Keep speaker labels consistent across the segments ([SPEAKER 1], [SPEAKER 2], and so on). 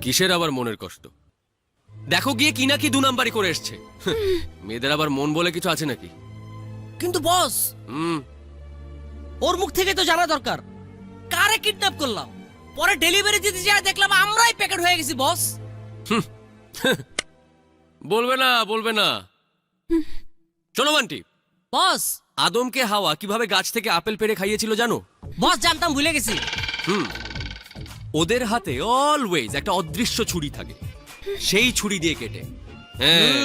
[SPEAKER 1] কিসের আবার মনের কষ্ট? দেখো গিয়ে কি না কি 2 নাম্বারই করে এসছে। মেয়েদের আবার মন বলে কিছু আছে নাকি?
[SPEAKER 2] কিন্তু বস, ওর মুখ থেকে তো জানা দরকার কারে কিডন্যাপ করলাম। পরে ডেলিভারি দিতে যায় দেখলাম আমরাই প্যাকেট হয়ে গেছি বস।
[SPEAKER 1] বলবে না। শোনো বান্টি,
[SPEAKER 2] বস
[SPEAKER 1] আদমকে হাওয়া কিভাবে গাছ থেকে আপেল পেড়ে খাইয়েছিল জানো?
[SPEAKER 2] বস জানতাম, ভুলে গেছি।
[SPEAKER 1] ওদের হাতে অলওয়েজ একটা অদৃশ্য ছুরি থাকে, সেই ছুরি দিয়ে কেটে। হ্যাঁ,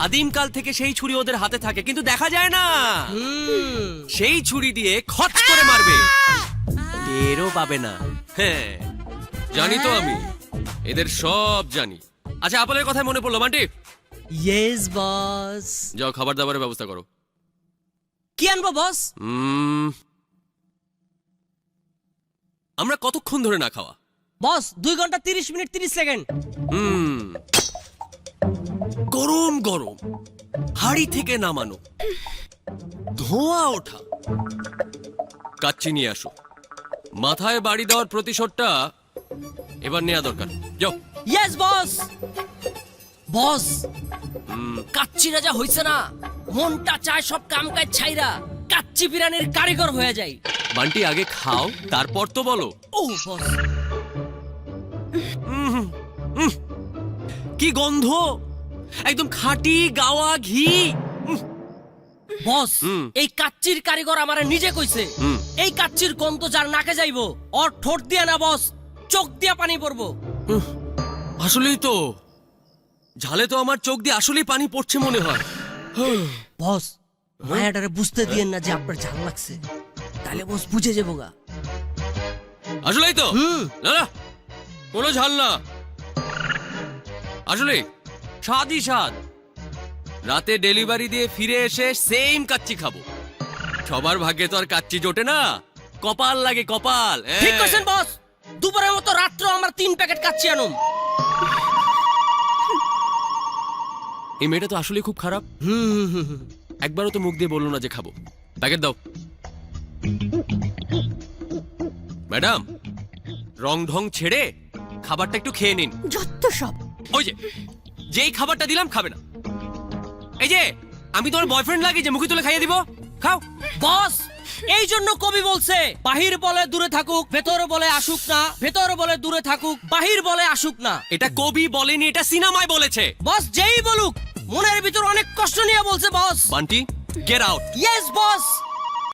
[SPEAKER 1] আদিমকাল থেকে সেই ছুরি ওদের হাতে থাকে, কিন্তু দেখা যায় না। সেই ছুরি দিয়ে খচ করে মারবে, টেরও পাবে না। হ্যাঁ, জানি তো আমি, এদের সব জানি। আচ্ছা, আপেলের কথায় মনে পড়লো বান্টি,
[SPEAKER 2] ইয়েস বস।
[SPEAKER 1] যাও খাবার দাবারের ব্যবস্থা করো।
[SPEAKER 2] কি আনবো বস?
[SPEAKER 1] আমরা কতক্ষণ ধরে না খাওয়া?
[SPEAKER 2] বস 2 ঘন্টা 30 মিনিট 30 সেকেন্ড।
[SPEAKER 1] গরম গরম হাড়ি থেকে নামানো, ধোঁয়া ওঠা কাচ্চি নিয়ে আসো। মাথায় বাড়ি দেওয়ার প্রতিশোধটা এবার নেওয়া দরকার। যাও।
[SPEAKER 2] Yes boss. বস, কাচ্চি রাজা হইছে না, মনটা চায় সব কাম কাজ ছাইরা কাচ্চি বিরিয়ানির কারিগর হয়ে যায়।
[SPEAKER 1] বান্টি, আগে খাও, তারপর তো বলো।
[SPEAKER 2] ও বস,
[SPEAKER 1] কি গন্ধ, একদম খাঁটি গাওয়া ঘি।
[SPEAKER 2] বস এই কাচ্চির কারিগর আমারে নিজে কইছে, এই কাচ্চির গন্ধ যার নাকে যাইবো ওর ঠোঁট দিয়া না বস, চোখ দিয়া পানি পড়বো।
[SPEAKER 1] আসলেই তো, ঝালে তো আমার চোখ দিয়ে আসলেই পানি পড়ছে মনে হয়।
[SPEAKER 2] বস, মায়াটারে বুঝতে দিয়েন না যে আপনার ঝাল লাগছে, তাহলে বস বুঝে যাবো গা।
[SPEAKER 1] আসলেই তো, না না কোনো ঝাল না, আসলে স্বাদই স্বাদ। রাতে ডেলিভারি দিয়ে ফিরে এসে সেম কাচ্চি খাবো। সবার ভাগ্যে তো আর কাচ্চি জোটে না, কপাল লাগে কপাল।
[SPEAKER 2] ঠিক কইছেন বস, দুপুরের মতো রাত্র আমরা 3 প্যাকেট কাচ্চি আনুম।
[SPEAKER 1] এই মেয়েটা তো আসলে খুব খারাপ। একবারও তো মুখ দিয়ে বললো না যে খাবো। প্যাকেট দাও ম্যাডাম, রং ঢং ছেড়ে খাবারটা একটু খেয়ে নিন।
[SPEAKER 3] যত সব।
[SPEAKER 1] ওই যে যেই খাবারটা দিলাম খাবে না। এই যে আমি তোমার বয়ফ্রেন্ড লাগি যে মুখে তুলে খাইয়ে দিব? খাও।
[SPEAKER 2] বস, এই জন্য কবি বলছে, বাহির বলে দূরে থাকুক, ভেতর বলে আসুক না, ভেতর বলে দূরে থাকুক, বাহির বলে আসুক না।
[SPEAKER 1] এটা কবি বলেনি, এটা সিনেমায় বলেছে।
[SPEAKER 2] বস যেই বলুক, মনের ভিতর অনেক কষ্ট নিয়ে বলছে boss.
[SPEAKER 1] Bunty, get out.
[SPEAKER 2] Yes বস।